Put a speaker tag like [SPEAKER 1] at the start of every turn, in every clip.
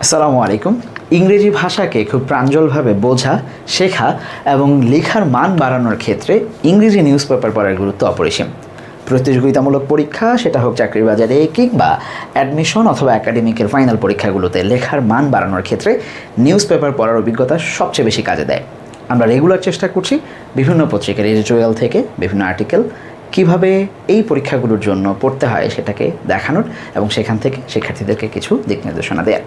[SPEAKER 1] আসসালামু আলাইকুম। ইংরেজি ভাষাকে খুব প্রাঞ্জলভাবে বোঝা, শেখা এবং লেখার মান বাড়ানোর ক্ষেত্রে ইংরেজি নিউজ পেপার পড়ার গুরুত্ব অপরিসীম। প্রতিযোগিতামূলক পরীক্ষা, সেটা হোক চাকরির বাজারে কিংবা অ্যাডমিশন অথবা একাডেমিকের ফাইনাল পরীক্ষাগুলোতে লেখার মান বাড়ানোর ক্ষেত্রে নিউজ পেপার পড়ার অভিজ্ঞতা সবচেয়ে বেশি কাজে দেয়। আমরা রেগুলার চেষ্টা করছি বিভিন্ন পত্রিকার এডিটোরিয়াল থেকে বিভিন্ন আর্টিকেল কিভাবে এই পরীক্ষাগুলোর জন্য পড়তে হয় সেটাকে দেখানোর এবং সেখান থেকে শিক্ষার্থীদেরকে কিছু দিক নির্দেশনা দেওয়ার।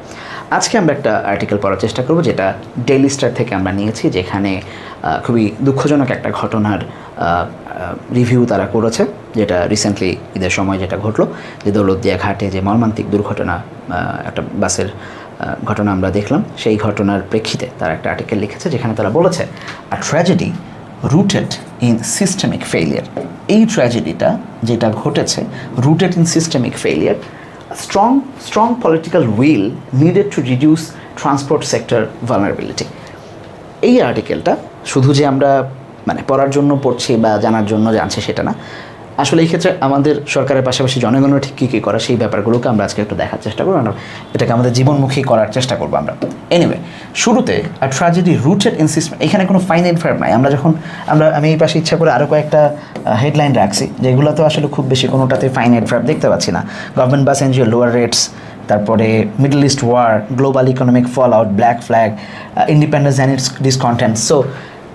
[SPEAKER 1] আজকে আমরা একটা আর্টিকেল পড়ার চেষ্টা করব যেটা ডেইলি স্টার থেকে আমরা নিয়েছি, যেখানে খুবই দুঃখজনক একটা ঘটনার রিভিউ তারা করেছে, যেটা রিসেন্টলি ঈদের সময় যেটা ঘটলো, যে দৌলতদিয়া ঘাটে যে মর্মান্তিক দুর্ঘটনা, একটা বাসের ঘটনা আমরা দেখলাম। সেই ঘটনার প্রেক্ষিতে তারা একটা আর্টিকেল লিখেছে যেখানে তারা বলেছে a tragedy rooted in systemic failure. এই ট্র্যাজেডিটা যেটা ঘটেছে rooted in systemic failure, strong political will needed to reduce transport sector vulnerability। এই আর্টিকেলটা শুধু যে আমরা পড়ার জন্য পড়ছি বা জানার জন্য জানছি সেটা না, আসলে এই ক্ষেত্রে আমাদের সরকারের পাশাপাশি জনগণের ঠিক কী কী করা সেই ব্যাপারগুলোকে আমরা আজকে একটু দেখার চেষ্টা করবো, আমরা এটাকে আমাদের জীবনমুখী করার চেষ্টা করবো আমরা। এনিওয়ে, শুরুতে আ ট্র্যাজেডি রুটেড ইন সিস্টেম, এখানে কোনো ফাইনাইট ভার্ব নাই। আমি এই পাশে ইচ্ছা করে আরও কয়েকটা হেডলাইন রাখছি, যেগুলো তো আসলে খুব বেশি কোনোটাতে ফাইনাইট ভার্ব দেখতে পাচ্ছি না। Government bus NGO lower rates, তারপরে middle east war, global economic fall out, black flag, independence and its discontent. So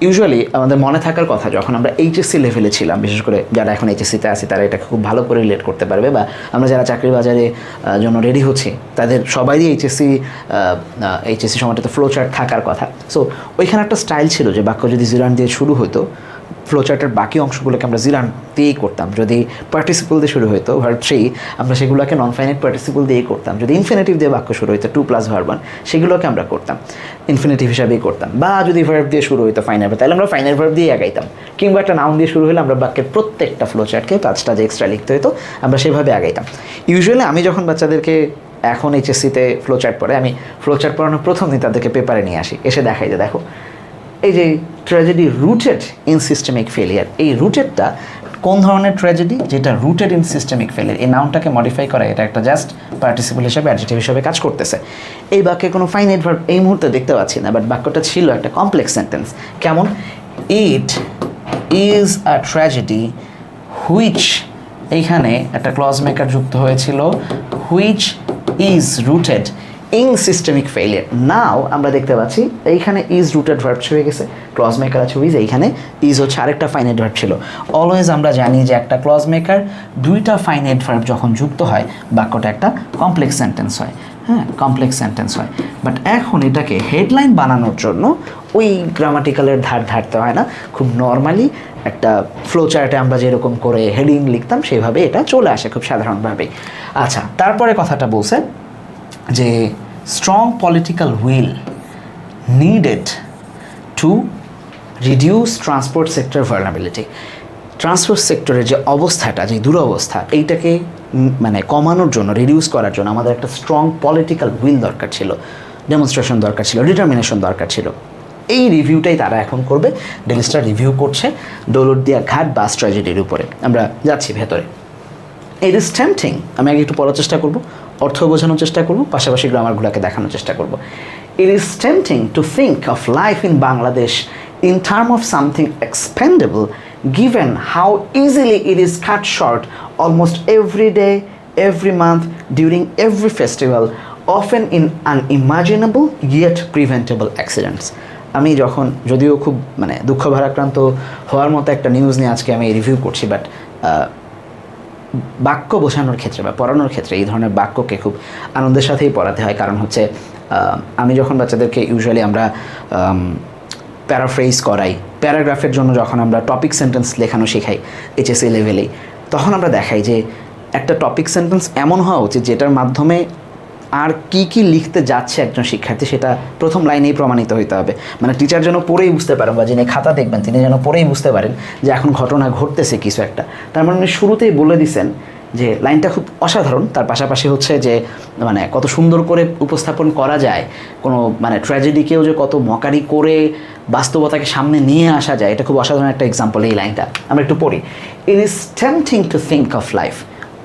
[SPEAKER 1] usually আমাদের মনে থাকার কথা, যখন আমরা এইচএসসি লেভেলে ছিলাম, বিশেষ করে যারা এখন এইচএসসিতে আছে তারা এটা খুব ভালো করে রিলেট করতে পারবে, বা আমরা যারা চাকরির বাজারে জন্য রেডি হচ্ছি তাদের সবারই এইচএসসি সময়টাতে ফ্লো চার্ট থাকার কথা। সো ওইখানে একটা স্টাইল ছিল যে বাক্য যদি জিরান দিয়ে শুরু হতো, ফ্লো চার্টের বাকি অংশগুলোকে আমরা জিরান দিয়েই করতাম। যদি পার্টিসিপল দিয়ে শুরু হতো ভার্ব 3, আমরা সেগুলোকে নন ফাইনাইট পার্টিসিপল দিয়েই করতাম। যদি ইনফিনিটিভ দিয়ে বাক্য শুরু হতো 2 + ভার্ব 1, সেগুলোকে আমরা করতাম ইনফিনিটিভ হিসাবেই করতাম। বা যদি ভার্ব দিয়ে শুরু হতো ফাইনাইট, তাহলে আমরা ফাইনাইট ভার্ব দিয়ে আগাইতাম। কিংবা একটা নাউন দিয়ে শুরু হলে আমরা বাক্যের প্রত্যেকটা ফ্লো চার্টকে 5টা যে এক্সট্রা লিখতে হতো আমরা সেভাবে আগাইতাম। ইউজুয়ালি আমি যখন বাচ্চাদেরকে এখন এইচএসসিতে ফ্লো চার্ট পড়ে, আমি ফ্লো চার্ট পড়ানোর প্রথম দিন তাদেরকে পেপারে নিয়ে আসি, এসে দেখাই যে দেখো এই যে tragedy rooted in systemic failure, এই রুটেডটা কোন ধরনের ট্র্যাজেডি, যেটা রুটেড ইন সিস্টেমিক ফেলিয়ার, এই নাউনটাকে মডিফাই করা, এটা একটা জাস্ট পার্টিসিপল হিসাবে, অ্যাডজেক্টিভ হিসাবে কাজ করতেছে। এই বাক্যে কোনো ফাইনাইট ভার্ব এই মুহূর্তে দেখতে পাচ্ছি না, বাট বাক্যটা ছিল একটা কমপ্লেক্স সেন্টেন্স। কেমন? It is a tragedy which, এইখানে একটা ক্লজ মেকার যুক্ত হয়েছিল, which is rooted in systemic failure. Now আমরা দেখতে পাচ্ছি এইখানে ইজ রুটেড ভার্ব হয়ে গেছে, ক্লজ মেকার আছে উইজ, এইখানে ইজ হচ্ছে আরেকটা ফাইনাইট ভার্ব ছিল। অলওয়েজ আমরা জানি যে একটা ক্লজ মেকার দুইটা ফাইনাইট ভার্ব যখন যুক্ত হয় বাক্যটা একটা কমপ্লেক্স সেন্টেন্স হয়। হ্যাঁ, কমপ্লেক্স সেন্টেন্স হয়। বাট এখন এটাকে হেডলাইন বানানোর জন্য ওই গ্রামাটিক্যালের ধারতে হয় না, খুব নর্মালি একটা ফ্লো চার্টে আমরা যেরকম করে হেডিং লিখতাম সেইভাবে এটা চলে আসে খুব সাধারণভাবেই। আচ্ছা, তারপরে কথাটা বলছে যে strong political will needed to reduce transport sector vulnerability. Transport সেক্টরের যে অবস্থাটা, যে দুরবস্থা, এইটাকে কমানোর জন্য, রিডিউস করার জন্য আমাদের একটা স্ট্রং পলিটিক্যাল উইল দরকার ছিল, ডেমনস্ট্রেশন দরকার ছিল, ডিটারমিনেশন দরকার ছিল। এই রিভিউটাই তারা এখন করবে। ডেইলি স্টার রিভিউ করছে দৌলতদিয়া ঘাট বাস ট্র্যাজেডির উপরে। আমরা যাচ্ছি ভেতরে। ইট ইজ টেম্পটিং, আমি আগে একটু পড়ার চেষ্টা করব, অর্থ বোঝানোর চেষ্টা করব, পাশাপাশি গ্রামারগুলোকে দেখানোর চেষ্টা করব। It is tempting to think of life in Bangladesh in term of something expandable, given how easily it is cut short almost every day, every month, during every festival, often in unimaginable yet preventable accidents. আমি যদিও খুব দুঃখ ভারাক্রান্ত হওয়ার মতো একটা news নিয়ে আজকে আমি রিভিউ করছি, বাট বাক্য বোঝানোর ক্ষেত্রে বা পড়ানোর ক্ষেত্রে এই ধরনের বাক্যকে খুব আনন্দের সাথেই পড়াতে হয়। কারণ হচ্ছে আমি যখন বাচ্চাদেরকে ইউজুয়ালি আমরা প্যারাফ্রেজ করাই, প্যারাগ্রাফের জন্য যখন আমরা টপিক সেন্টেন্স লেখানো শেখাই এইচএসসি লেভেলেই, তখন আমরা দেখাই যে একটা টপিক সেন্টেন্স এমন হওয়া উচিত যেটার মাধ্যমে আর কি কি লিখতে যাচ্ছে একজন শিক্ষার্থী সেটা প্রথম লাইনেই প্রমাণিত হইতে হবে। টিচার যেন পড়েই বুঝতে পারেন, বা যিনি খাতা দেখবেন তিনি যেন পড়েই বুঝতে পারেন যে এখন ঘটনা ঘটতেছে কিছু একটা। তার উনি শুরুতেই বলে দিছেন যে লাইনটা খুব অসাধারণ, তার পাশাপাশি হচ্ছে যে কত সুন্দর করে উপস্থাপন করা যায় কোনো ট্র্যাজেডিকেও যে কত মকারি করে বাস্তবতাকে সামনে নিয়ে আসা যায়, এটা খুব অসাধারণ একটা এক্সাম্পল এই লাইনটা। আমরা একটু পড়ি। It is tempting to think of life.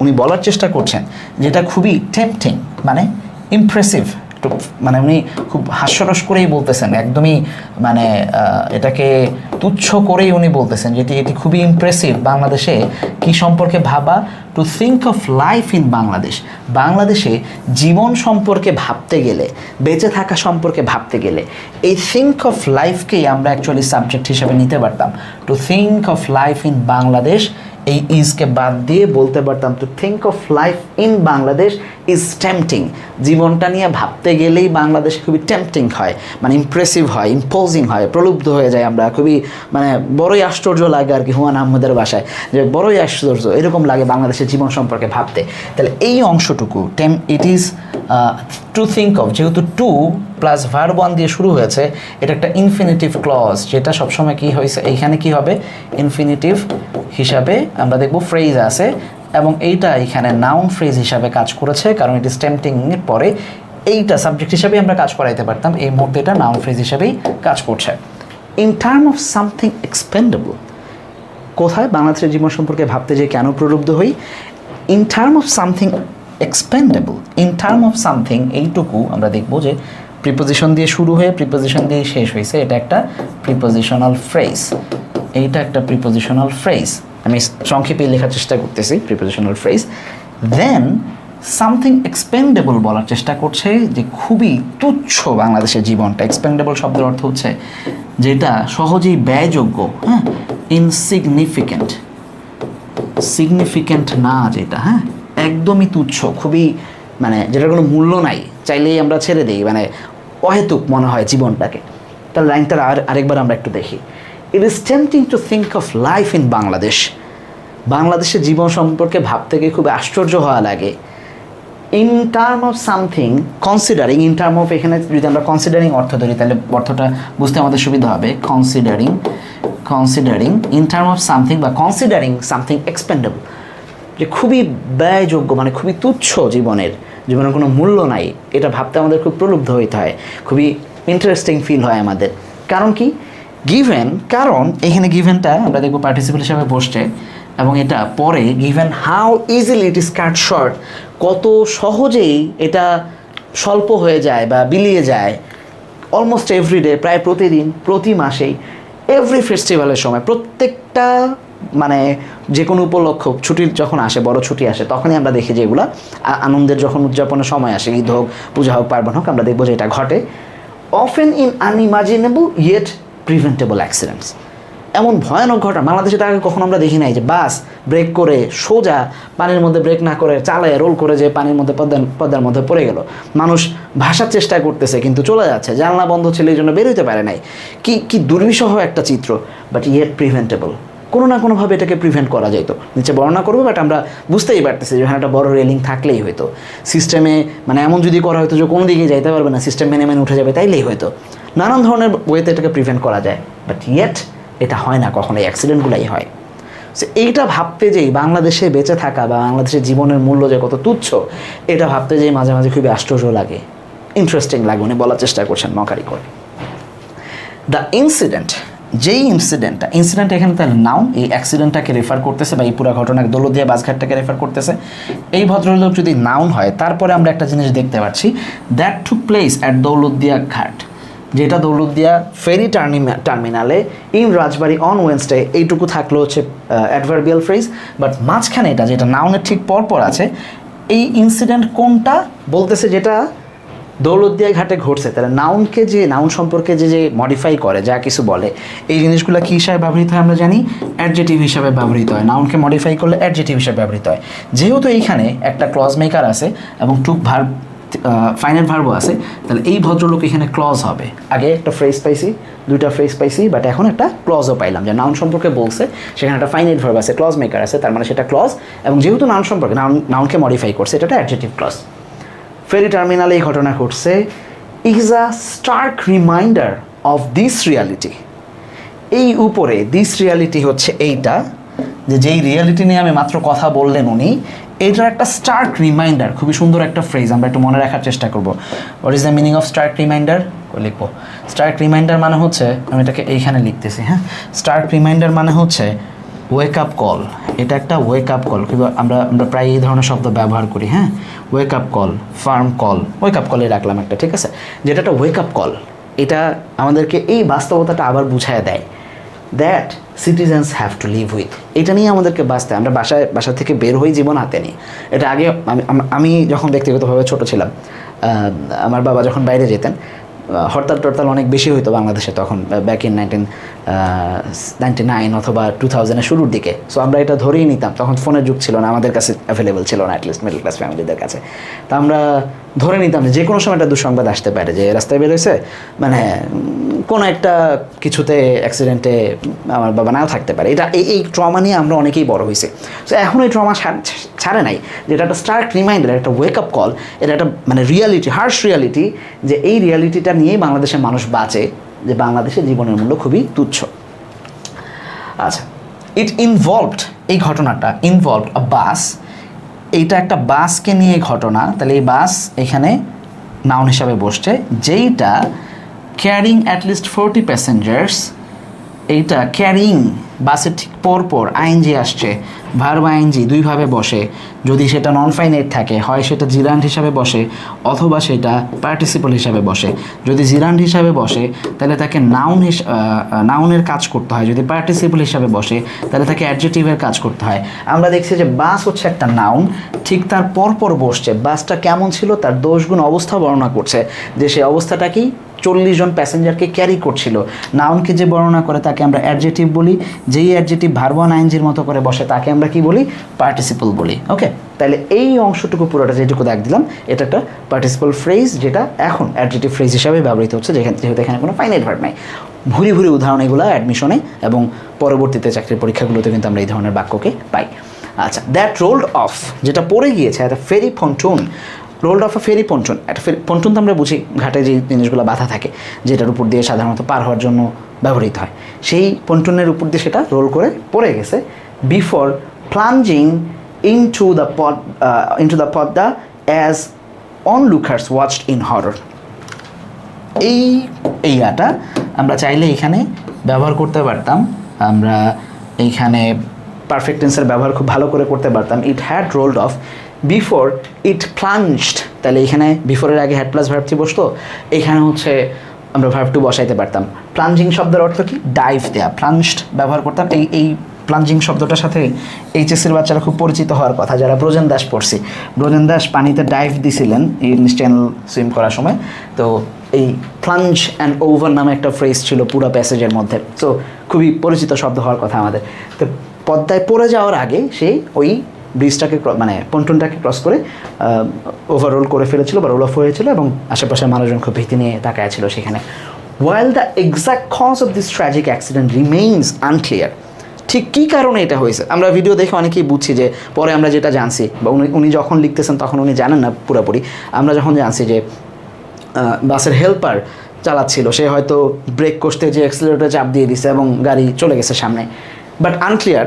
[SPEAKER 1] উনি বলার চেষ্টা করছেন যেটা খুবই টেম্পটিং, ইমপ্রেসিভ, মানে উনি খুব হাস্যরস করেই বলতেছেন, একদমই মানে এটাকে তুচ্ছ করেই উনি বলতেছেন যেটি এটি খুবই ইমপ্রেসিভ বাংলাদেশে কি সম্পর্কে ভাবা, to think of life in Bangladesh. বাংলাদেশে জীবন সম্পর্কে ভাবতে গেলে, বেঁচে থাকা সম্পর্কে ভাবতে গেলে এই থিঙ্ক অফ লাইফকেই আমরা অ্যাকচুয়ালি সাবজেক্ট হিসেবে নিতে পারতাম। To think of life in Bangladesh, এই ইজকে বাদ দিয়ে বলতে পারতাম to think of life in Bangladesh is tempting. জীবনটা নিয়ে ভাবতে গেলেই বাংলাদেশ খুবই টেম্পটিং হয়, মানে ইমপ্রেসিভ হয়, ইম্পোজিং হয়, প্রলুব্ধ হয়ে যায় আমরা, খুবই মানে বড়ই আশ্চর্য লাগে আর কি, হুমায়ুন আহমেদের ভাষায় যে বড়ই আশ্চর্য এরকম লাগে বাংলাদেশের জীবন সম্পর্কে ভাবতে। তাহলে এই অংশটুকু it is to think of, যেহেতু টু প্লাস ভার্ব ওয়ান দিয়ে শুরু হয়েছে, এটা একটা ইনফিনিটিভ ক্লজ, যেটা সবসময় কী হয়েছে এইখানে কি হবে ইনফিনিটিভ হিসাবে আমরা দেখব ফ্রেজ আছে, এবং এইটা এখানে নাউন ফ্রেজ হিসাবে কাজ করেছে, কারণ ইট ইজ টেম্পটিংয়ের পরে এইটা সাবজেক্ট হিসাবে আমরা কাজ করাইতে পারতাম, এই মুহূর্তে এটা নাউন ফ্রেজ হিসাবেই কাজ করছে। In term of something expandable, কোথায় বাংলাদেশের জীবন সম্পর্কে ভাবতে যে কেন প্রলুব্ধ হই, in term of something expandable, in term of something এইটুকু আমরা দেখব যে প্রিপোজিশন দিয়ে শুরু হয়ে প্রিপোজিশন দিয়ে শেষ হয়েছে, এটা একটা প্রিপোজিশনাল ফ্রেজ, এইটা একটা প্রিপোজিশনাল ফ্রেজ, আমি সংক্ষেপে লেখার চেষ্টা করতেছি প্রিপোজিশনাল ফ্রেজ। দেন সামথিং এক্সপেন্ডেবল বলার চেষ্টা করছে যে খুবই তুচ্ছ বাংলাদেশের জীবনটা। এক্সপেন্ডেবল শব্দের অর্থ হচ্ছে যেটা সহজেই ব্যয়যোগ্য, হ্যাঁ, ইনসিগনিফিক্যান্ট, সিগনিফিক্যান্ট না যেটা, হ্যাঁ, একদমই তুচ্ছ, খুবই মানে যেটার কোনো মূল্য নাই, চাইলেই আমরা ছেড়ে দিই, মানে অহেতুক মনে হয় জীবনটাকে। তার লাইনটা আরেকবার আমরা একটু দেখি। It is tempting to think of life in Bangladesh, বাংলাদেশের জীবন সম্পর্কে ভাবতে গিয়ে খুব আশ্চর্য হওয়া লাগে। In term of something considering, in term of এখানে যদি আমরা কনসিডারিং অর্থ ধরি তাহলে অর্থটা বুঝতে আমাদের সুবিধা হবে। Considering in term of something বা কনসিডারিং সামথিং এক্সপেন্ডেবল, যে খুবই ব্যয়যোগ্য, মানে খুবই তুচ্ছ, জীবনের কোনো মূল্য নাই, এটা ভাবতে আমাদের খুব প্রলুব্ধ হইতে হয়, খুবই ইন্টারেস্টিং ফিল হয় আমাদের। কারণ কি, গিভেন, কারণ এখানে গিভেনটা আমরা দেখব পার্টিসিপল হিসাবে বসছে, এবং এটা পরে given how easily it is cut short, কত সহজেই এটা স্বল্প হয়ে যায় বা বিলিয়ে যায়, অলমোস্ট এভরিডে, প্রায় প্রতিদিন, প্রতি মাসেই, এভরি ফেস্টিভ্যালের সময়, প্রত্যেকটা মানে যে কোনো উপলক্ষ, ছুটির যখন আসে, বড় ছুটি আসে, তখনই আমরা দেখি যে এগুলো আনন্দের যখন উদযাপনের সময় আসে, ঈদ হোক, পূজা হোক, পার্বণ হোক, আমরা দেখবো যে এটা ঘটে। Often in unimaginable yet preventable accidents, এমন ভয়ানক ঘটনা বাংলাদেশে তার আগে কখনো আমরা দেখি নাই, যে বাস ব্রেক করে সোজা পানির মধ্যে ব্রেক না করে চালায় রোল করে যে পানির মধ্যে পদ্মার মধ্যে পড়ে গেল, মানুষ ভাসার চেষ্টা করতেছে কিন্তু চলে যাচ্ছে, জানলা বন্ধ ছিল এই জন্য বেরোতে পারে নাই, কি দুর্বিষহ একটা চিত্র, বাট ইয়েট প্রিভেন্টেবল, কোনো না কোনোভাবে এটাকে প্রিভেন্ট করা যেত। নিচে বর্ণনা করবো, বাট আমরা বুঝতেই পারতেছি যে একটা বড় রেলিং থাকলেই হয়তো, সিস্টেমে মানে এমন যদি করা হতো যে কোনো দিকে যাইতে পারবে না, সিস্টেম মেনে উঠে যাবে, তাইলেই হয়তো নানান ধরনের ওয়েতে এটাকে প্রিভেন্ট করা যায়, বাট ইয়েট এটা হয় না, কখনো এই অ্যাক্সিডেন্টগুলাই হয়। সো এইটা ভাবতে যেই বাংলাদেশে বেঁচে থাকা বা বাংলাদেশের জীবনের মূল্য যে কত তুচ্ছ, এটা ভাবতে যেই মাঝে মাঝে খুবই আশ্চর্য লাগে, ইন্টারেস্টিং লাগে, উনি বলার চেষ্টা করছেন মকারি করে। দ্য ইনসিডেন্ট, যেই ইনসিডেন্ট এখানে তার নাউন, এই অ্যাক্সিডেন্টটাকে রেফার করতেছে বা এই পুরো ঘটনাকে দৌলতদিয়া বাসঘাটটাকে রেফার করতেছে। এই ভদ্রলোক যদি নাউন হয়, তারপরে আমরা একটা জিনিস দেখতে পাচ্ছি, that took place at Daulatdia ঘাট, যেটা দৌলতদিয়া ফেরি টার্মিনালে ইন রাজবাড়ী অন ওয়েডনেসডে, এইটুকু থাকলো হচ্ছে অ্যাডভার্বিয়াল ফ্রেজ, বাট মাঝখানে এটা যেটা নাউনের ঠিক পরপর আছে, এই ইনসিডেন্ট কোনটা বলতেছে, যেটা দৌলতদিয়া ঘাটে ঘটছে। তাহলে নাউনকে যে নাউন সম্পর্কে যে মডিফাই করে, যা কিছু বলে, এই জিনিসগুলো কী হিসাবে ব্যবহৃত হয় আমরা জানি, অ্যাডজেটিভ হিসাবে ব্যবহৃত হয়। নাউনকে মডিফাই করলে অ্যাডজেটিভ হিসাবে ব্যবহৃত হয়। যেহেতু এইখানে একটা ক্লজ মেকার আছে এবং টুক ভার্ব, ফাইনাল ভার্বও আছে, তাহলে এই ভদ্রলোক এখানে ক্লজ হবে। আগে একটা ফ্রেজ পাইছি, দুইটা ফ্রেজ পাইছি, বাট এখন একটা ক্লজও পাইলাম, যে নাউন সম্পর্কে বলছে, সেখানে একটা ফাইনাল ভার্ব আছে, ক্লজ মেকার আছে, তার মানে সেটা ক্লজ, এবং যেহেতু নাউন সম্পর্কে নাউনকে মডিফাই করছে, এটা একটা অ্যাডজেটিভ ক্লজ। ফেরি টার্মিনালে এই ঘটনা ঘটছে, is a stark reminder of this reality. এই উপরে দিস রিয়ালিটি হচ্ছে এইটা, যে যেই রিয়ালিটি নিয়ে আমি মাত্র কথা বললেন উনি, এইটার একটা স্টার্ক রিমাইন্ডার, খুবই সুন্দর একটা ফ্রেজ, আমরা একটু মনে রাখার চেষ্টা করব। What is the meaning of stark reminder? লিখবো স্টার্ক রিমাইন্ডার মানে হচ্ছে, আমি এটাকে এইখানে লিখতেছি, হ্যাঁ, স্টার্ক রিমাইন্ডার মানে হচ্ছে ওয়েক আপ কল, এটা একটা ওয়েক আপ কল, কিন্তু আমরা প্রায় এই ধরনের শব্দ ব্যবহার করি, হ্যাঁ। Wake up call, farm call, wake up কলে রাখলাম একটা, ঠিক আছে, যেটা একটা ওয়েক আপ কল। এটা আমাদেরকে এই বাস্তবতাটা আবার বুঝায় দেয় that citizens have to live with. এটা নিয়ে আমাদেরকে বাঁচতে, আমরা বাসা থেকে বের হই জীবন হাতে নিয়ে। এটা আগে আমি যখন ব্যক্তিগতভাবে ছোট ছিলাম, আমার বাবা যখন বাইরে যেতেন, হরতাল টরতাল অনেক বেশি হইতো বাংলাদেশে তখন, ব্যাক ইন 1999 অথবা 2000-এর শুরুর দিকে। সো আমরা এটা ধরেই নিতাম, তখন ফোনের যুগ ছিল না, আমাদের কাছে অ্যাভেলেবল ছিল না, অ্যাটলিস্ট মিডল ক্লাস ফ্যামিলিদের কাছে। তা আমরা ধরে নিতাম যে কোনো সময় একটা দুঃসংবাদ আসতে পারে, যে রাস্তায় বেরোয়েছে, মানে কোনো একটা কিছুতে অ্যাক্সিডেন্টে আমার বাবা নাও থাকতে পারে। এটা এই ট্রমা নিয়ে আমরা অনেকেই বড় হয়েছি। সো এখন এই ট্রমা ছাড়ে নাই, যেটা একটা স্টার্ক রিমাইন্ডার, একটা ওয়েক আপ কল, এটা একটা মানে রিয়ালিটি, হার্শ রিয়ালিটি, যে এই রিয়ালিটিটা নিয়েই বাংলাদেশের মানুষ বাঁচে, যে বাংলাদেশের জীবনের মূল্য খুবই তুচ্ছ। আচ্ছা, ইট ইনভলভড, এই ঘটনাটা ইনভলভড আ বাস, এইটা একটা বাসকে নিয়ে ঘটনা। তাহলে এই বাস এখানে নাউন হিসাবে বসছে, যেইটা ক্যারিং অ্যাটলিস্ট 40 প্যাসেঞ্জার্স। এইটা ক্যারিং, বাসের ঠিক পরপর আইএনজি আসছে, ভার্ব আইএনজি দুইভাবে বসে। যদি সেটা নন ফাইনাইট থাকে, হয় সেটা জিরান্ড হিসাবে বসে অথবা সেটা পার্টিসিপল হিসাবে বসে। যদি জিরান্ড হিসাবে বসে তাহলে তাকে নাউনের কাজ করতে হয়, যদি পার্টিসিপল হিসাবে বসে তাহলে তাকে অ্যাডজেক্টিভের কাজ করতে হয়। আমরা দেখছি যে বাস হচ্ছে একটা নাউন, ঠিক তার পরপর বসছে। বাসটা কেমন ছিল তার দোষগুণ অবস্থা বর্ণনা করছে, যে সেই অবস্থাটা কি 40 জন প্যাসেঞ্জারকে ক্যারি করছিল। নাউনকে যে বর্ণনা করে তাকে আমরা অ্যাডজেক্টিভ বলি, যেই অ্যাডজেক্টিভ ভার্ব ওয়ান আইএনজির মতো করে বসে তাকে আমরা কি বলি, পার্টিসিপল বলি। ওকে, তাহলে এই অংশটুকু পুরোটা যেটুকু দাগ দিলাম, এটা একটা পার্টিসিপল ফ্রেজ, যেটা এখন অ্যাডজেক্টিভ ফ্রেজ হিসাবে ব্যবহৃত হচ্ছে, যেহেতু এখানে কোনো ফাইনাইট ভার্ব নাই। ভুরি উদাহরণ এগুলো অ্যাডমিশনে এবং পরবর্তীতে চাকরির পরীক্ষাগুলোতে কিন্তু আমরা এই ধরনের বাক্যকে পাই। আচ্ছা, দ্যাট রোল্ড অফ, যেটা পড়ে গিয়েছে, একটা ferry pontoon, rolled off a ferry pontoon. একটা পন্টুন তো আমরা বুঝি ঘাটে যে জিনিসগুলো বাঁধা থাকে, যেটার উপর দিয়ে সাধারণত পার হওয়ার জন্য ব্যবহৃত হয়, সেই পন্টুনের উপর দিয়ে সেটা রোল করে পড়ে গেছে। Before plunging into the Padma as onlookers watched in horror. এইটা আমরা চাইলে এখানে ব্যবহার করতে পারতাম, আমরা এইখানে পারফেক্ট টেন্সের ব্যবহার খুব ভালো করে করতে পারতাম। It had rolled off before it plunged, তাহলে এখানে বিফোরের আগে হ্যাড প্লাস ভার্ব 3 বসতো, এখানে হচ্ছে আমরা ভার্ব 2 বসাইতে পারতাম। প্লাঞ্জিং শব্দের অর্থ কি, ডাইভ দেয়া, প্লাঞ্জড ব্যবহার করতাম। এই প্লাঞ্জিং শব্দটার সাথে এইচএসসির বাচ্চারা খুব পরিচিত হওয়ার কথা, যারা ব্রোজেন দাস পড়ছি। ব্রোজেন দাস পানিতে ডাইভ দিছিলেন ইংলিশ চ্যানেল সুইম করার সময়, তো এই প্লাঞ্জ অ্যান্ড ওভার নামে একটা ফ্রেজ ছিল পুরো প্যাসেজের মধ্যে। সো খুবই পরিচিত শব্দ হওয়ার কথা আমাদের। তো পদ্মায় পড়ে যাওয়ার আগে সেই ওই ব্রিজটাকে মানে পন্টুনটাকে ক্রস করে ওভাররোল করে ফেলেছিল বা রোল অফ হয়েছিল, এবং আশেপাশের মানুষজন খুব ভীতি নিয়ে তাকায় ছিল সেখানে। While the exact cause of this tragic accident remains unclear, ঠিক কী কারণে এটা হয়েছে আমরা ভিডিও দেখে অনেকেই বুঝছি, যে পরে আমরা যেটা জানছি, বা উনি যখন লিখতেছেন তখন উনি জানেন না পুরোপুরি, আমরা যখন জানছি যে বাসের হেল্পার চালাচ্ছিল, সে হয়তো ব্রেক করতে যে অ্যাক্সিলারেটর চাপ দিয়ে দিছে এবং গাড়ি চলে গেছে সামনে। But unclear,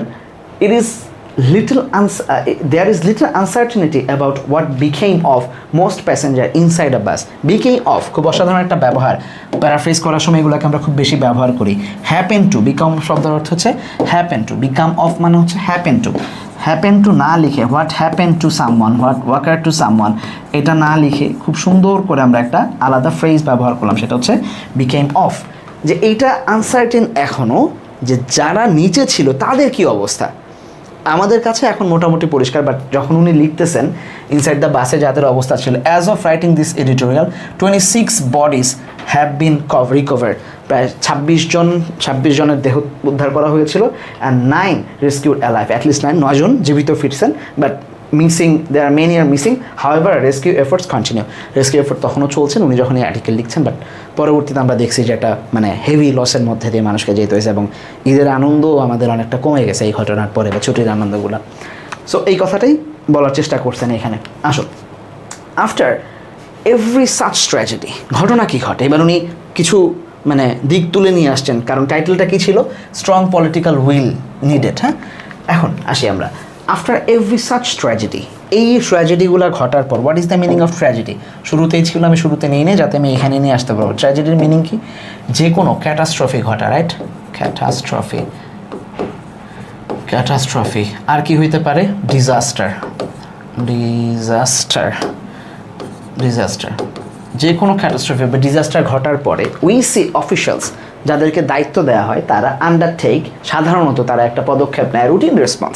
[SPEAKER 1] there is little uncertainty about what became of most passenger inside a bus. Became of খুব অসাধারণ একটা ব্যবহার, প্যারাফ্রেজ করার সময় এগুলোকে আমরা খুব বেশি ব্যবহার করি। হ্যাপেন টু, বিকাম শব্দের অর্থ হচ্ছে হ্যাপেন টু, বিকাম অফ মানে হচ্ছে হ্যাপেন টু। হ্যাপেন টু না লিখে what happen to someone, what occur to someone, এটা না লিখে খুব সুন্দর করে আমরা একটা আলাদা ফ্রেজ ব্যবহার করলাম, সেটা হচ্ছে বিকেম অফ। যে এইটা আনসার্টেন এখনও, যে যারা নিচে ছিল তাদের কি অবস্থা আমাদের কাছে এখন মোটামুটি পরিষ্কার। বাট যখন উনি লিখতেছেন ইনসাইড দ্য বাসে যাদের অবস্থা ছিল, as of writing this editorial 26 bodies have been recovered, প্রায় 26 জনের দেহ উদ্ধার করা হয়েছিল, অ্যান্ড 9 রেস্কিউড অ্যালাইভ, অ্যাটলিস্ট 9 জন জীবিত ফিরছেন, but missing, there many are missing. However rescue efforts continue, rescue effort তখনও চলছেন উনি যখন এই আর্টিকেল লিখছেন। বাট পরবর্তীতে আমরা দেখছি যে একটা মানে হেভি লসের মধ্যে দিয়ে মানুষকে যেতে হয়েছে, এবং ঈদের আনন্দও আমাদের অনেকটা কমে গেছে এই ঘটনার পরে, বা ছুটির আনন্দগুলো। সো এই কথাটাই বলার চেষ্টা করছেন এখানে। আসল আফটার এভরি সাচ ট্র্যাজেডি, ঘটনা কী ঘটে, এবার উনি কিছু মানে দিক তুলে নিয়ে আসছেন, কারণ টাইটেলটা কী ছিল, স্ট্রং পলিটিক্যাল উইল নিডেড। হ্যাঁ, এখন আসি আমরা। আফটার এভরি সাচ ট্র্যাজেডি, এই ট্র্যাজেডিগুলো ঘটার পর, what is the meaning of tragedy, শুরুতেই ছিল, আমি শুরুতে নিই যাতে আমি এখানে নিয়ে আসতে পারবো। ট্র্যাজেডির মিনিং কি, যে কোনো ক্যাটাস্ট্রফি ঘটা, রাইট, ক্যাটাস্ট্রফি, ক্যাটাস্ট্রফি। আর কি হইতে পারে? ডিজাস্টার। ডিজাস্টার ডিজাস্টার যে কোনো ক্যাটাস্ট্রফি বা ডিজাস্টার ঘটার পরে উই সি অফিশিয়ালস যাদেরকে দায়িত্ব দেওয়া হয় তারা আন্ডারটেক, সাধারণত তারা একটা পদক্ষেপ নেয়, রুটিন রেসপন্স।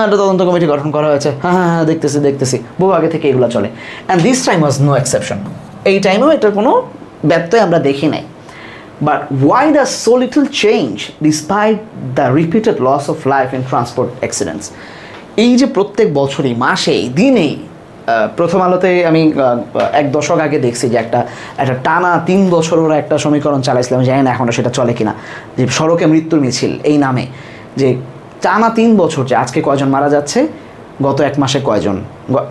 [SPEAKER 1] একটা তদন্ত কমিটি গঠন করা হয়েছে, হ্যাঁ দেখতেছি বহু আগে থেকে এগুলো চলে। And this time was no exception. এই টাইমেও এটার কোনো ব্যত্যয় আমরা দেখি নাই। But why does so little change despite the repeated loss of life in transport accidents? এই যে প্রত্যেক বছরই, মাসেই, দিনেই, প্রথম আলোতে আমি এক দশক আগে দেখছি যে একটা টানা 3 বছর ওরা একটা সমীকরণ চালাইছিলাম, জানি না এখনও সেটা চলে কিনা, যে সড়কে মৃত্যুর মিছিল এই নামে, যে টানা 3 বছর যে আজকে কয়জন মারা যাচ্ছে, গত 1 মাসে কয়জন,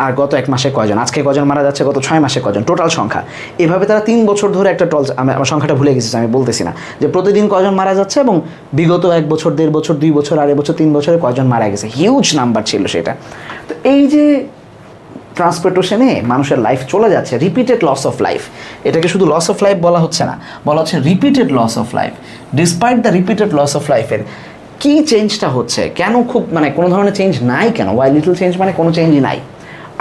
[SPEAKER 1] আর গত 1 মাসে কয়জন, আজকে কয়জন মারা যাচ্ছে, গত 6 মাসে কয়জন, টোটাল সংখ্যা। এভাবে তারা 3 বছর ধরে একটা আমার সংখ্যাটা ভুলে গেছি, আমি বলতেছি না, যে প্রতিদিন কয়জন মারা যাচ্ছে এবং বিগত 1 বছর, 1.5 বছর, 2 বছর, 2.5 বছর, 3 বছরে কয়জন মারা গেছে। হিউজ নাম্বার ছিল সেটা। তো এই যে ট্রান্সপোর্টেশনে মানুষের লাইফ চলে যাচ্ছে, রিপিটেড লস অফ লাইফ, এটাকে শুধু লস অফ লাইফ বলা হচ্ছে না, বলা হচ্ছে repeated loss of life. Despite the repeated loss of লাইফের কী চেঞ্জটা হচ্ছে, কেন খুব কোনো ধরনের চেঞ্জ নাই কেন, ওয়াই লিটল চেঞ্জ কোনো চেঞ্জই নাই।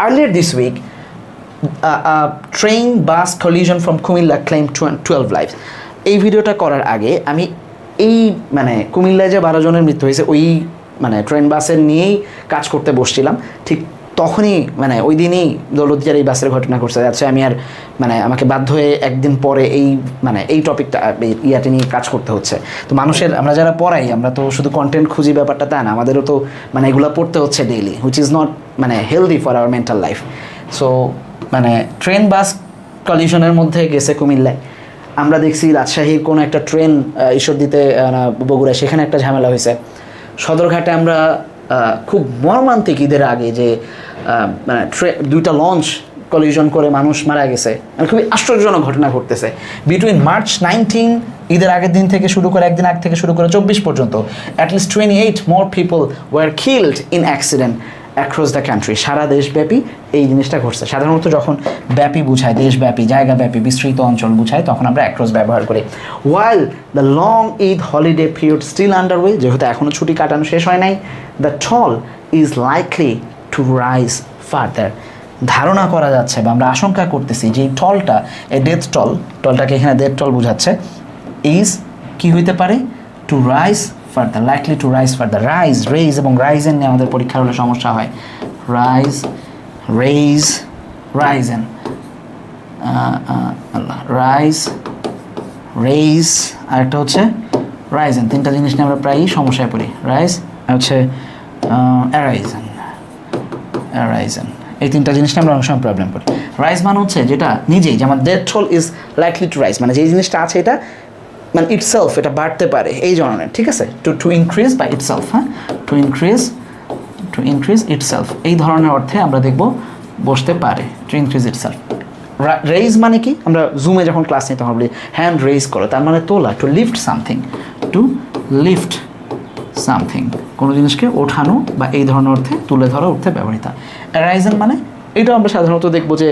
[SPEAKER 1] Earlier this week train bus collision from Comilla claim 12 life. এই ভিডিওটা করার আগে আমি এই কুমিল্লায় যে 12 জনের মৃত্যু হয়েছে ওই ট্রেন বাসের নিয়েই কাজ করতে বসছিলাম। ঠিক তখনই ওই দিনই দৌলতদিয়ার এই বাসের ঘটনা ঘটছে যাচ্ছে। আমি আর আমাকে বাধ্য হয়ে একদিন পরে এই টপিকটা ইয়াতে নিয়ে কাজ করতে হচ্ছে। তো মানুষের, আমরা যারা পড়াই, আমরা তো শুধু কন্টেন্ট খুঁজি ব্যাপারটা তা না, আমাদেরও তো এগুলো পড়তে হচ্ছে daily, which is not healthy for our mental life. So train bus কলিশনের মধ্যে গেছে কুমিল্লায়। আমরা দেখছি রাজশাহীর কোনো একটা ট্রেন ঈশ্বরদীতে বগুড়ায়, সেখানে একটা ঝামেলা হয়েছে। সদরঘাটে আমরা খুব মর্মান্তিক ঈদের আগে যে দুইটা লঞ্চ কলিশন করে মানুষ মারা গেছে, খুবই আশ্চর্যজনক ঘটনা ঘটতেছে। বিটুইন মার্চ 19 ঈদের আগের দিন থেকে শুরু করে, একদিন আগ থেকে শুরু করে 24 পর্যন্ত at least 28 more people were killed in accident across the country. সারা দেশব্যাপী এই জিনিসটা ঘটছে। সাধারণত যখন ব্যাপী বুঝায়, দেশব্যাপী, জায়গাব্যাপী, বিস্তৃত অঞ্চল বুঝায়, তখন আমরা অ্যাক্রস ব্যবহার করি। While the long Eid holiday period still underway, যেহেতু এখনও ছুটি কাটানো শেষ হয় নাই, the toll is likely to rise further. ধারণা করা যাচ্ছে বা আমরা আশঙ্কা করতেছি যে এই টলটা, এই ডেথ টলটাকে এখানে ডেথ টল বোঝাচ্ছে, ইজ কি হইতে পারে, two rise further, likely to rise further. Raise এবং রাইজেন নিয়ে আমাদের পরীক্ষার হলে সমস্যা হয়। রাইজেন, রেইজ, আরেকটা হচ্ছে রাইজেন। 3টা জিনিস নিয়ে আমরা প্রায়ই সমস্যায় পড়ি। রাইজ হচ্ছে অ্যারাইজেন, এই 3টা জিনিস নিয়ে আমরা অনেক সময় প্রবলেম করি। রাইজ হচ্ছে যেটা নিজেই, যেমন death toll is likely to rise, যেই জিনিসটা আছে এটা ইটসেলফ, এটা বাড়তে পারে এই ধরনের, ঠিক আছে, টু ইনক্রিজ বাই ইটসেলফ, হ্যাঁ, টু ইনক্রিজ ইটসেলফ, এই ধরনের অর্থে আমরা দেখব বসতে পারে, টু ইনক্রিজ ইটসেলফ। রেইজ কি, আমরা জুমে যখন ক্লাস নিই তখন বলি হ্যান্ড রেইজ করো, তার তোলা, টু লিফট সামথিং, কোনো জিনিসকে ওঠানো বা এই ধরনের অর্থে তুলে ধরা, উঠতে ব্যবহৃত। অ্যারাইজেন এটাও আমরা সাধারণত দেখবো যে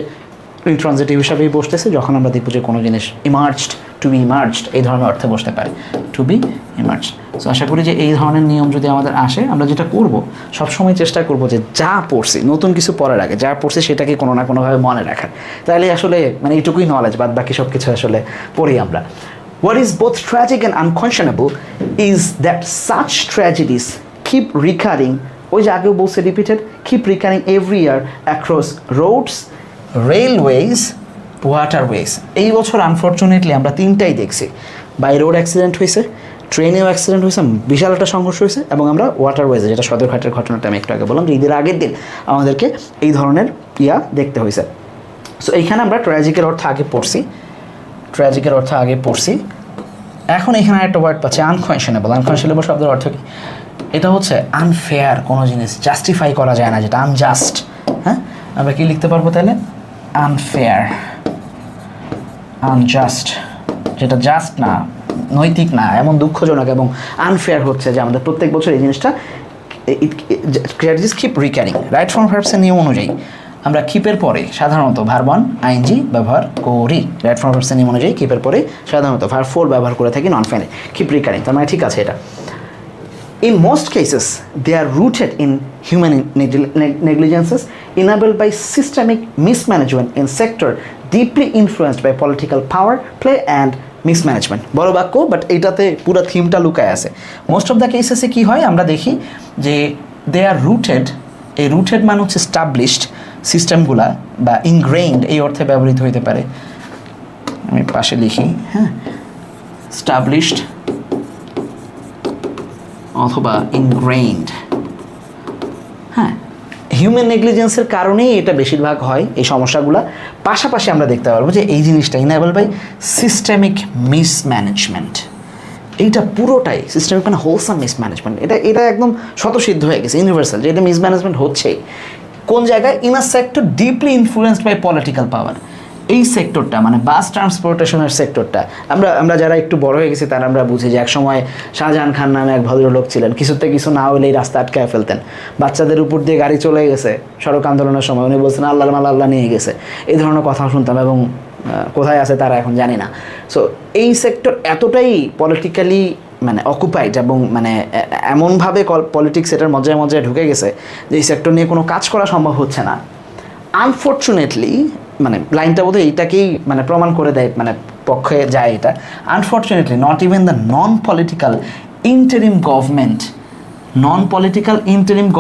[SPEAKER 1] ইন্ট্রানজিটিভ হিসাবেই বসতেছে যখন আমরা দেখবো যে কোনো জিনিস ইমার্জড, টু বি ইমার্জড, এই ধরনের অর্থে বসতে পারে, টু বি ইমার্জড। সো আশা করি যে এই ধরনের নিয়ম যদি আমাদের আসে, আমরা যেটা করব, সবসময় চেষ্টা করব যে যা পড়ছি, নতুন কিছু পড়ার আগে যা পড়ছি সেটাকে কোনো না কোনোভাবে মনে রাখার। তাহলে আসলে এইটুকুই নলেজ, বাদ বাকি সব কিছু আসলে পড়ি আমরা। What is both tragic and unconscionable is that such tragedies keep recurring, ওই যে আগেও বলছে repeated, keep recurring every year across roads, railways, waterways. এই বছর আনফর্চুনেটলি আমরা 3টাই দেখছি। বাই রোড অ্যাক্সিডেন্ট হয়েছে, ট্রেনেও অ্যাক্সিডেন্ট হয়েছে, বিশাল একটা সংঘর্ষ হয়েছে, এবং আমরা ওয়াটারওয়েজে, যেটা সদরঘাটের ঘটনাটা আমি একটু আগে বললাম যে ঈদের আগের দিন আমাদেরকে এই ধরনের দেখতে হয়েছে। সো এইখানে আমরা ট্র্যাজিকের অর্থ আগে পড়ছি, এখন এখানে একটা ওয়ার্ড পাচ্ছি, আনকনশনেবল। শব্দের অর্থ কি? এটা হচ্ছে আনফেয়ার কোনো জিনিস, জাস্টিফাই করা যায় না, যেটা আনজাস্ট। হ্যাঁ, আমরা কি লিখতে পারবো তাহলে? আনফেয়ার, আনজাস্ট, যেটা জাস্ট না, নৈতিক না, এমন দুঃখজনক। এবং আনফেয়ার হচ্ছে যে আমাদের প্রত্যেক বছর এই জিনিসটা কিপ রিক্যারিং। রাইট ফর্ম ভার্বসের নিয়ম অনুযায়ী আমরা কিপের পরে সাধারণত ভার্ব 1 আইএনজি ব্যবহার করি। রাইট ফর্ম ভার্বসের নিয়ম অনুযায়ী কিপের পরে সাধারণত ভার্ব 4 ব্যবহার করে থাকি নন ফাইনাল, কিপ রিকারিং। তার ঠিক আছে এটা। In most cases, they are rooted in human negligences enabled by systemic mismanagement in sector deeply influenced by political power play and mismanagement. বড় বাক্য, বাট এইটাতে পুরো থিমটা লুকায় আছে। মোস্ট অফ দ্য কেসেসে কী হয় আমরা দেখি যে দে আর রুটেড, এই রুটেড মানে হচ্ছে স্টাবলিশড সিস্টেমগুলা বা ইনগ্রেইনড এই অর্থে ব্যবহৃত হইতে পারে, আমি পাশে লিখি, হ্যাঁ, স্টাবলিশড অথবা ইনগ্রেইনড। হ্যাঁ, হিউম্যান নেগলিজেন্সের কারণেই এটা বেশিরভাগ হয় এই সমস্যাগুলো। পাশাপাশি আমরা দেখতে পারবো যে এই জিনিসটা ইনেবল বাই সিস্টেমিক মিসম্যানেজমেন্ট, এইটা পুরোটাই সিস্টেমিক মানে হোলসাম মিসম্যানেজমেন্ট। এটা একদম স্বতঃসিদ্ধ হয়ে গেছে, ইউনিভার্সাল, যে এটা মিসম্যানেজমেন্ট হচ্ছেই। কোন জায়গায়? In a sector deeply influenced by political power. এই সেক্টরটা মানে বাস ট্রান্সপোর্টেশনের সেক্টরটা, আমরা যারা একটু বড় হয়ে গেছি তারা আমরা বুঝি যে একসময় শাহজাহান খান নামে এক ভদ্রলোক ছিলেন, কিছুতে কিছু না হলেই রাস্তা আটকায় ফেলতেন, বাচ্চাদের উপর দিয়ে গাড়ি চলে গেছে সড়ক আন্দোলনের সময়, উনি বলছেন আল্লাহর মাল আল্লাহ নিয়ে গেছে, এই ধরনের কথা শুনতাম, এবং কোথায় আছে তারা এখন জানি না। সো এই সেক্টর এতটাই পলিটিক্যালি মানে অকুপাইড এবং মানে এমনভাবে পলিটিক্স এটার মজায় মজায় ঢুকে গেছে যে এই সেক্টর নিয়ে কোনো কাজ করা সম্ভব হচ্ছে না। আনফর্চুনেটলি, মানে লাইনটা বোধহয় এইটাকেই মানে প্রমাণ করে দেয়, মানে পক্ষে যায় এটা। Unfortunately not even the non political interim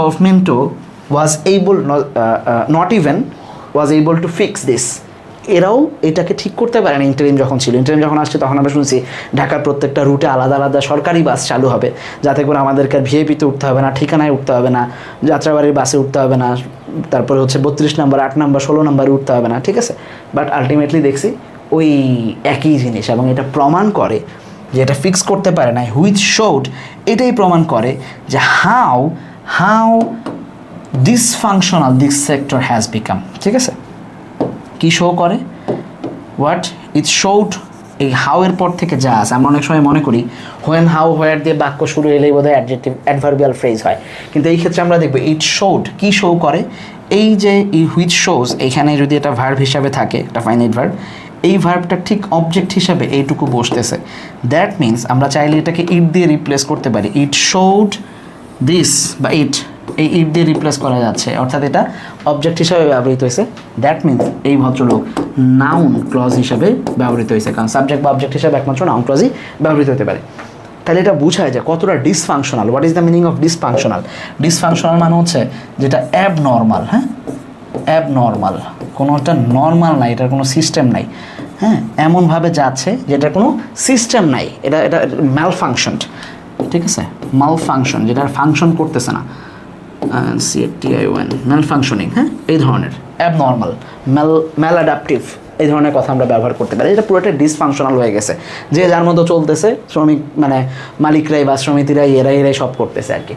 [SPEAKER 1] গভর্নমেন্টও was able to fix this. এরাও এটাকে ঠিক করতে পারে না। ইন্টারিম যখন আসছে তখন আমরা শুনছি ঢাকার প্রত্যেকটা রুটে আলাদা আলাদা সরকারি বাস চালু হবে, যাতে করে আমাদেরকে ভিআইপিতে উঠতে হবে না, ঠিকানায় উঠতে হবে না, যাত্রাবাড়ির বাসে উঠতে হবে না, তারপরে হচ্ছে 32 নম্বর, 8 নম্বর, 16 নম্বরে উঠতে হবে না, ঠিক আছে। বাট আলটিমেটলি দেখছি ওই একই জিনিস, এবং এটা প্রমাণ করে যে এটা ফিক্স করতে পারে না। হুইচ শোড, এটাই প্রমাণ করে যে how dysfunctional this sector has become. ঠিক আছে, কি শো করে? হোয়াট ইট শোড, এই হাউ এর পর থেকে যা আছে, আমরা অনেক সময় মনে করি হোয়েন, হাউ, হোয়ার দিয়ে বাক্য শুরু এলেই বোধহয় অ্যাডভার্বিয়াল ফ্রেজ হয়, কিন্তু এই ক্ষেত্রে আমরা দেখবো ইট শোড, কি শো করে? এই যে হুইচ শোজ, এইখানে যদি এটা ভার্ব হিসাবে থাকে, একটা ফাইনাইট ভার্ব, এই ভার্বটা ঠিক অবজেক্ট হিসাবে এইটুকু বসতেছে। দ্যাট মিনস আমরা চাইলে এটাকে ইট দিয়ে রিপ্লেস করতে পারি। ইট শোড দিস, বা এই ইট দিয়ে রিপ্লেস করা যাচ্ছে, অর্থাৎ এটা অবজেক্ট হিসাবে ব্যবহৃত হয়েছে। দ্যাট মিনস এই ভদ্রলোক নাউন ক্লজ হিসাবে ব্যবহৃত হয়েছে, কারণ সাবজেক্ট বা অবজেক্ট হিসাবে একমাত্র নাউন ক্লজই ব্যবহৃত হতে পারে। তাহলে এটা বোঝায় যে কতটা dysfunctional. What is the meaning of dysfunctional মানে হচ্ছে যেটা অ্যাবনর্মাল। হ্যাঁ, অ্যাবনর্মাল, কোনো একটা নর্মাল নাই, এটার কোনো সিস্টেম নাই। হ্যাঁ, এমনভাবে যাচ্ছে যেটার কোনো সিস্টেম নাই, এটা ম্যালফাংশনড। ঠিক আছে, মালফাংশন, যেটা ফাংশন করতেছে না, ম্যালফাংশনিং। হ্যাঁ, এই ধরনের অ্যাবনর্মাল, ম্যালঅ্যাডাপটিভ, এই ধরনের কথা আমরা ব্যবহার করতে পারি। এটা পুরোটা ডিসফাংশনাল হয়ে গেছে, যে যার মতো চলতেছে, শ্রমিক মানে মালিকরাই বা শ্রমিকরাই এরাই সব করতেছে আর কি।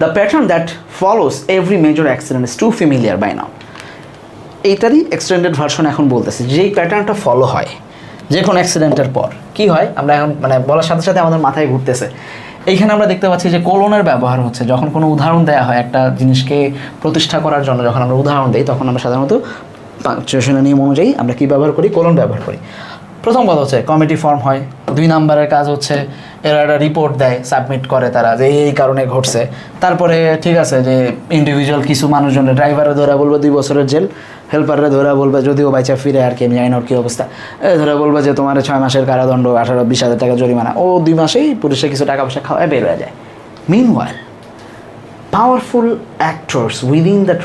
[SPEAKER 1] The pattern that follows every major accident is too familiar by now. এইটারই এক্সটেন্ডেড ভার্সন এখন বলতেছে, যেই প্যাটার্নটা ফলো হয় যে কোনো অ্যাক্সিডেন্টের পর কী হয়, আমরা এখন মানে বলার সাথে সাথে আমাদের মাথায় ঘুরতেছে। এইখানে আমরা দেখতে পাচ্ছি যে কোলনের ব্যবহার হচ্ছে। যখন কোনো উদাহরণ দেওয়া হয় একটা জিনিসকে প্রতিষ্ঠা করার জন্য, যখন আমরা উদাহরণ দিই, তখন আমরা সাধারণত পাংচুয়েশনের নিয়ম অনুযায়ী আমরা কী ব্যবহার করি? কোলন ব্যবহার করি। প্রথম কথা হচ্ছে কমিটি ফর্ম হয়। 2 নম্বরের কাজ হচ্ছে এরা একটা রিপোর্ট দেয়, সাবমিট করে তারা যে এই কারণে ঘটছে। তারপরে ঠিক আছে যে ইন্ডিভিজুয়াল কিছু মানুষজনের, ড্রাইভারে ধরা বলবে 2 বছরের জেল, হেল্পাররা ধরা বলবে, যদিও বাইচা ফিরে আর কি, আমি জানি না ওর কী অবস্থা, ধরা বলবে যে তোমার 6 মাসের কারাদণ্ড, 18-20 হাজার টাকা জরিমানা। ও 2 মাসেই পুলিশে কিছু টাকা পয়সা খাওয়ায় বের হয়ে যায়। Meanwhile powerful actors within the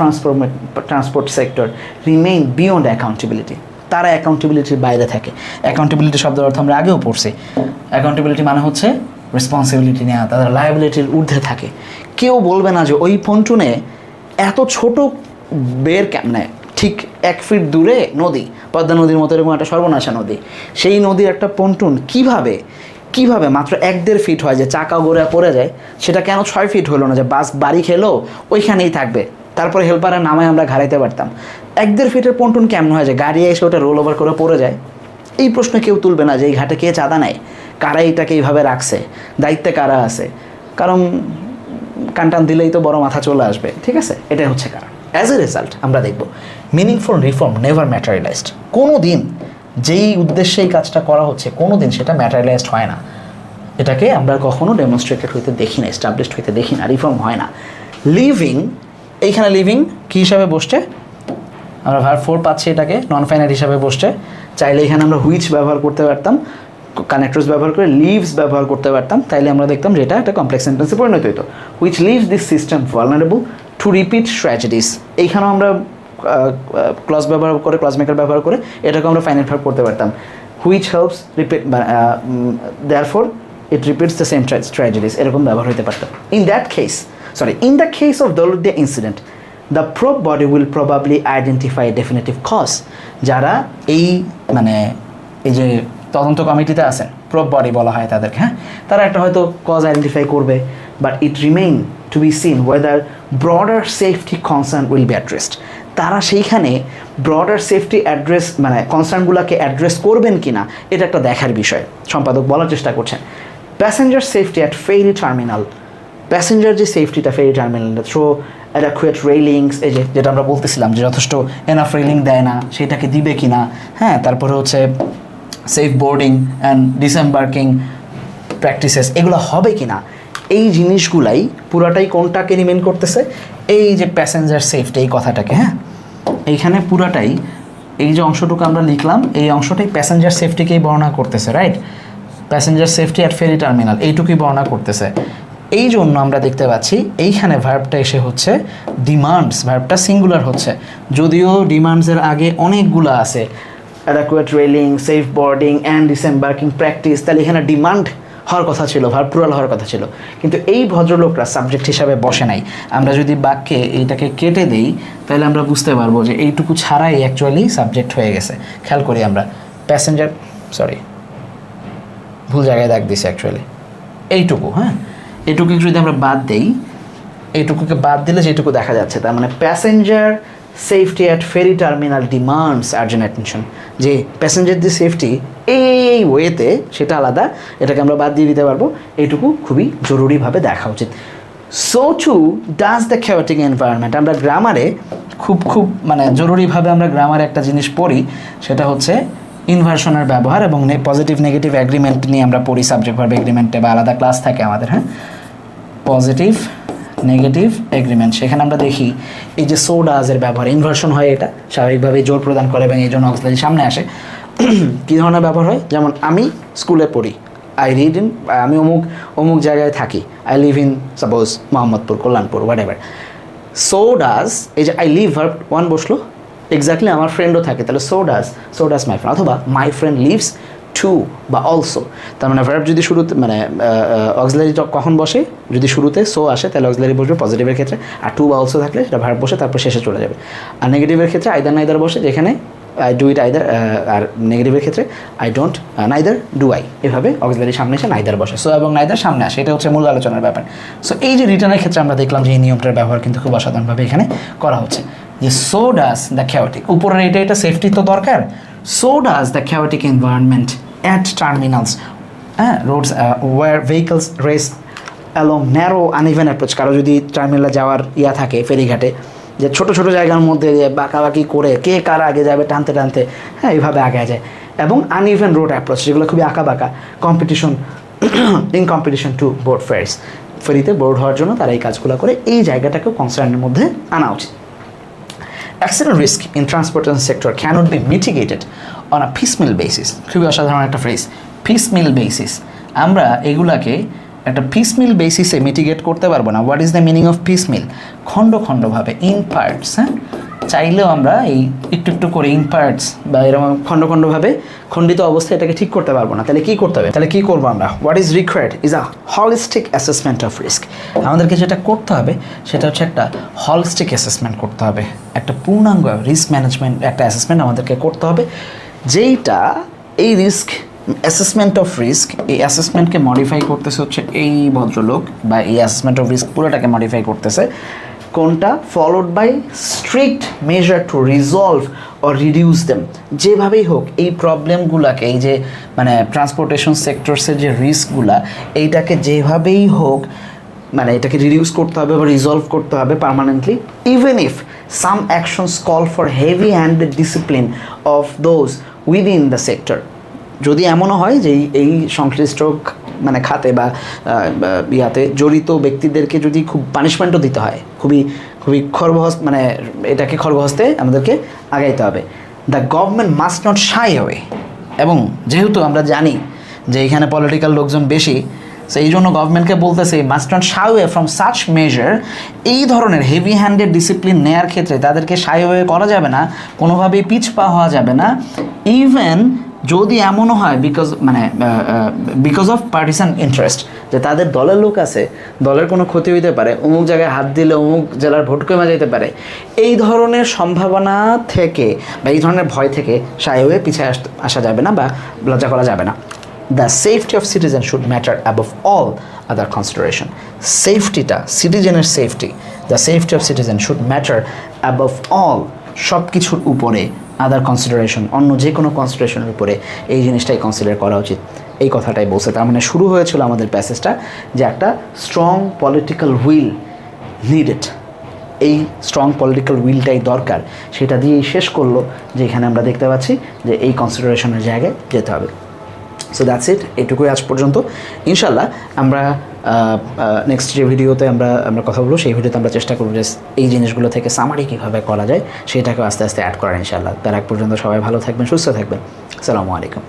[SPEAKER 1] transport sector remain beyond accountability. তারা অ্যাকাউন্টেবিলিটির বাইরে থাকে। অ্যাকাউন্টেবিলিটি শব্দের অর্থ আমরা আগেও পড়ছি। অ্যাকাউন্টেবিলিটি মানে হচ্ছে রেসপন্সিবিলিটি নেওয়া, তাদের লায়াবিলিটির ঊর্ধ্বে থাকে। কেউ বলবে না যে ওই পন্টুনে এত ছোট বের কেমনে, ঠিক 1 ফিট দূরে নদী, পদ্মা নদীর মতো এরকম একটা সর্বনাশা নদী, সেই নদীর একটা পন্টুন কিভাবে মাত্র 1-1.5 ফিট হয়, যে চাকা গোড়া পড়ে যায়, সেটা কেন 6 ফিট হলো না, যে বাস বাড়ি খেলো ওইখানেই থাকবে, তারপরে হেল্পারের নামায় আমরা ঘাড়াইতে পারতাম। 1-1.5 ফিটের পন্টুন কেমন হয় যে গাড়ি এসে ওটা রোল ওভার করে পড়ে যায়? এই প্রশ্ন কেউ তুলবে না যে এই ঘাটে কে চাঁদা নেয়, কারা এটাকে এইভাবে রাখছে, দায়িত্বে কারা আছে, কারণ কানটান দিলেই তো বড় মাথা চলে আসবে। ঠিক আছে, এটাই হচ্ছে কারণ। অ্যাজ এ রেজাল্ট আমরা দেখব মিনিংফুল রিফর্ম নেভার ম্যাটেরিয়ালাইজড। কোনো দিন যেই উদ্দেশ্যে এই কাজটা করা হচ্ছে, কোনো দিন সেটা ম্যাটেরিয়ালাইজড হয় না। এটাকে আমরা কখনো ডেমনস্ট্রেটেড হইতে দেখি না, এস্টাবলিশড হইতে দেখি না, রিফর্ম হয় না। লিভিং, এইখানে লিভিং কী হিসাবে বসছে, আমরা ভার্ব 4 পাচ্ছি, এটাকে নন ফাইনাইট হিসাবে বসছে। চাইলে এখানে আমরা হুইচ ব্যবহার করতে পারতাম, কানেক্টরস ব্যবহার করে লিভস ব্যবহার করতে পারতাম, তাইলে আমরা দেখতাম যে এটা একটা কমপ্লেক্স সেন্টেন্সে পরিণত হতো। Which leaves this system vulnerable to repeat tragedies, এইখানেও আমরা ক্লজ ব্যবহার করে, ক্লজ মেকার ব্যবহার করে এটাকে আমরা ফাইনাইট ভার্ব করতে পারতাম। Which helps repeat, therefore it repeats the same tragedies, এরকম ব্যবহার হতে পারতাম। In the case of Daulatdia incident the probe body will probably identify definitive cause. যারা এই এই যে তদন্ত কমিটিতে আছেন, প্রোব বডি বলা হয় তাদেরকে, হ্যাঁ, তারা একটা হয়তো কজ আইডেন্টিফাই করবে, but it remain to be seen whether broader safety concern will be addressed. তারা সেইখানে ব্রডার সেফটি কনসার্নগুলোকে অ্যাড্রেস করবেন কি না, এটা একটা দেখার বিষয়। সম্পাদক বলার চেষ্টা করছেন passenger safety at ferry terminal, passenger যে সেফটিটা ফেরি টার্মিনালে থ্রো অ্যাডাকুয়েট রেইলিংস, এই যেটা আমরা বলতেছিলাম যে যথেষ্ট এনাফ রেইলিং দেয় না, সেটাকে দিবে কি না, হ্যাঁ, তারপরে হচ্ছে সেফ বোর্ডিং অ্যান্ড ডিসএম্বার্কিং প্র্যাকটিসেস, এগুলো হবে কি না, এই জিনিসগুলাই পুরাটাই কোনটাকে রিমেন করতেছে, এই যে প্যাসেঞ্জার সেফটি এই কথাটাকে, হ্যাঁ, এইখানে পুরাটাই এই যে অংশটুকু আমরা লিখলাম, এই অংশটাই প্যাসেঞ্জার সেফটিকেই বর্ণনা করতেছে, right? Passenger safety at ferry terminal এইটুকুই বর্ণনা করতেছে। এই জন্য আমরা দেখতে পাচ্ছি এইখানে ভার্বটা এসে হচ্ছে ডিমান্ডস, ভার্বটা সিঙ্গুলার হচ্ছে, যদিও ডিমান্ডসের আগে অনেকগুলো আছে, adequate railing, safe boarding and disembarking practice, তাহলে এখানে ডিমান্ড হওয়ার কথা ছিল, ভার্ব প্লুরাল হওয়ার কথা ছিল, কিন্তু এই ভদ্রলোকরা সাবজেক্ট হিসাবে বসে নাই। আমরা যদি বাক্যে এইটাকে কেটে দেই তাহলে আমরা বুঝতে পারবো যে এইটুকু ছাড়াই অ্যাকচুয়ালি সাবজেক্ট হয়ে গেছে। খেয়াল করি আমরা প্যাসেঞ্জার, ভুল জায়গায় দাগ দিছি অ্যাকচুয়ালি, এইটুকু, হ্যাঁ, এইটুকু যদি আমরা বাদ দেই, এইটুকুকে বাদ দিলে যেটুকু দেখা যাচ্ছে, তার মানে passenger safety at ferry terminal demands urgent attention, যে প্যাসেঞ্জারদের সেফটি এই ওয়েতে সেটা আলাদা, এটাকে আমরা বাদ দিয়ে দিতে পারবো, এইটুকু খুবই জরুরিভাবে দেখা উচিত। So too does the chaotic environment, আমরা গ্রামারে খুব জরুরিভাবে আমরা গ্রামারে একটা জিনিস পড়ি, সেটা হচ্ছে ইনভার্সনের ব্যবহার এবং পজিটিভ নেগেটিভ অ্যাগ্রিমেন্ট নিয়ে আমরা পড়ি সাবজেক্ট ভার্ব এগ্রিমেন্টে, বা আলাদা ক্লাস থাকে আমাদের, হ্যাঁ, পজিটিভ নেগেটিভ এগ্রিমেন্ট। সেখানে আমরা দেখি এই যে সো ডাজের ব্যবহার, ইনভার্সন হয়, এটা স্বাভাবিকভাবে জোর প্রদান করে এবং এই জন্য অক্সিলারি সামনে আসে। কী ধরনের ব্যবহার হয়, যেমন আমি স্কুলে পড়ি, আই রিড ইন, আমি অমুক জায়গায় থাকি, I live in suppose Mohammadpur, Kalyanpur, what ever. So does, এই যে আই লিভ ভার্ব 1 বসলো, এক্স্যাক্টলি আমার ফ্রেন্ডও থাকে, তাহলে সো ডাজ মাই ফ্রেন্ড, অথবা মাই ফ্রেন্ড লিভস টু বা অলসো, তার মানে ভার্ব যদি শুরুতে অক্সিলারি কখন বসে, যদি শুরুতে সো আসে তাহলে অক্সিলারি বসবে পজিটিভের ক্ষেত্রে, আর টু বা অলসো থাকলে সেটা ভার্ব বসে তারপর শেষে চলে যাবে। আর নেগেটিভের ক্ষেত্রে আইদার নাইদার বসে, যেখানে আই ডু ইট আইদার, আর নেগেটিভের ক্ষেত্রে I don't neither do I, এভাবে অক্সিলারি সামনে এসে নাইদার বসে, সো এবং নাইদার সামনে আসে, এটা হচ্ছে মূল আলোচনার ব্যাপার। সো এই যে রিটার্নের ক্ষেত্রে আমরা দেখলাম যে এই নিয়মটার ব্যবহার কিন্তু খুব অসাধারণভাবে এখানে করা হচ্ছে, যে সো ডাজ দ্য কেওটিক, উপরের এটা সেফটি তো দরকার, so does the chaotic environment at terminals, roads where vehicles race along narrow uneven approach, কারো যদি টার্মিনালে যাওয়ার থাকে ফেরিঘাটে, যে ছোট ছোট জায়গার মধ্যে বাঁকাবাকি করে কে কার আগে যাবে টানতে টানতে, হ্যাঁ, এইভাবে আগে যায়, এবং আনইভেন রোড অ্যাপ্রোচ, যেগুলো খুবই আঁকা বাঁকা, কম্পিটিশন টু বোর্ড ফেয়ার্স, ফেরিতে বোর্ড হওয়ার জন্য তারা এই কাজগুলো করে, এই জায়গাটাকেও কনসার্নের মধ্যে আনা উচিত। Accident risk in transportation sector cannot be mitigated on a piecemeal basis, খুবই অসাধারণ একটা ফ্রেজ, piecemeal basis, আমরা এগুলাকে একটা পিসমিল বেসিসে মিটিগেট করতে পারবো না। What is the meaning of piecemeal? খণ্ড খণ্ডভাবে, ইন পার্টস, হ্যাঁ, চাইলেও আমরা এই একটু একটু করে ইন পার্টস বা এরকম খণ্ড খণ্ডভাবে খণ্ডিত অবস্থায় এটাকে ঠিক করতে পারবো না। তাহলে কী করতে হবে? তাহলে কী করবো আমরা? What is required is a holistic assessment of risk. আমাদেরকে যেটা করতে হবে সেটা হচ্ছে একটা হলিস্টিক অ্যাসেসমেন্ট করতে হবে, একটা পূর্ণাঙ্গ রিস্ক ম্যানেজমেন্ট একটা অ্যাসেসমেন্ট আমাদেরকে করতে হবে, যেইটা এই রিস্ক অ্যাসেসমেন্ট অফ রিস্ক, এই অ্যাসেসমেন্টকে মডিফাই করতেছে হচ্ছে এই ভদ্রলোক, বা এই অ্যাসেসমেন্ট অফ রিস্ক পুরোটাকে মডিফাই করতেছে কোনটা? Followed by strict measure to resolve or reduce them. যেভাবেই হোক এই প্রবলেমগুলোকে, এই যে মানে ট্রান্সপোর্টেশন সেক্টরসের যে রিস্কগুলা, এইটাকে যেভাবেই হোক মানে এটাকে রিডিউস করতে হবে বা রিজলভ করতে হবে permanently, even if some actions call for heavy handed discipline of those within the sector. যদি এমনও হয় যে এই সংশ্লিষ্ট মানে খাতে বা ইয়াতে জড়িত ব্যক্তিদেরকে যদি খুব পানিশমেন্টও দিতে হয়, খুবই খুবই খর্বহস্ত, মানে এটাকে খর্বহস্তে আমাদেরকে আগাইতে হবে। The government must not shy away. এবং যেহেতু আমরা জানি যে এখানে পলিটিক্যাল লোকজন বেশি, সো এই জন্য গভর্নমেন্টকে বলতেছে must not shy away from such measure. এই ধরনের হেভি হ্যান্ডেড ডিসিপ্লিন নেয়ার ক্ষেত্রে তাদেরকে শাই অ্যাওয়ে করা যাবে না, কোনোভাবেই পিছপা হওয়া যাবে না। ইভেন যদি এমনও হয় বিকজ অফ পার্টিসান ইন্টারেস্ট, যে তাদের দলের লোক আছে, দলের কোনো ক্ষতি হইতে পারে, অমুক জায়গায় হাত দিলে অমুক জেলার ভোট কমে যেতে পারে, এই ধরনের সম্ভাবনা থেকে বা এই ধরনের ভয় থেকে শাই হয়ে পিছিয়ে আসা যাবে না বা লজ্জা করা যাবে না। The safety of citizen should matter above all other consideration. সেফটিটা, সিটিজেনের safety, the safety of citizen should matter above all, সব কিছুর উপরে আদার কনসিডারেশন, অন্য যে কোনো কনসিডারেশনের উপরে এই জিনিসটাই কনসিডার করা উচিত। এই কথাটাই বলছে। তার মানে শুরু হয়েছিল আমাদের প্যাসেজটা যে একটা স্ট্রং পলিটিক্যাল উইল নিডেড, এই স্ট্রং পলিটিক্যাল উইলটাই দরকার, সেটা দিয়েই শেষ করলো যে এখানে আমরা দেখতে পাচ্ছি যে এই কনসিডারেশনের জায়গায় যেতে হবে। সো দ্যাটস ইট, এটুকুই আজ পর্যন্ত। ইনশাল্লাহ আমরা নেক্সট যে ভিডিওতে আমরা কথা বলবো, সেই ভিডিওতে আমরা চেষ্টা করবো যে এই জিনিসগুলো থেকে সামারি কীভাবে করা যায় সেটাকে আস্তে আস্তে অ্যাড করার ইনশাল্লাহ। তার আগ পর্যন্ত সবাই ভালো থাকবেন, সুস্থ থাকবেন। আসসালামু আলাইকুম।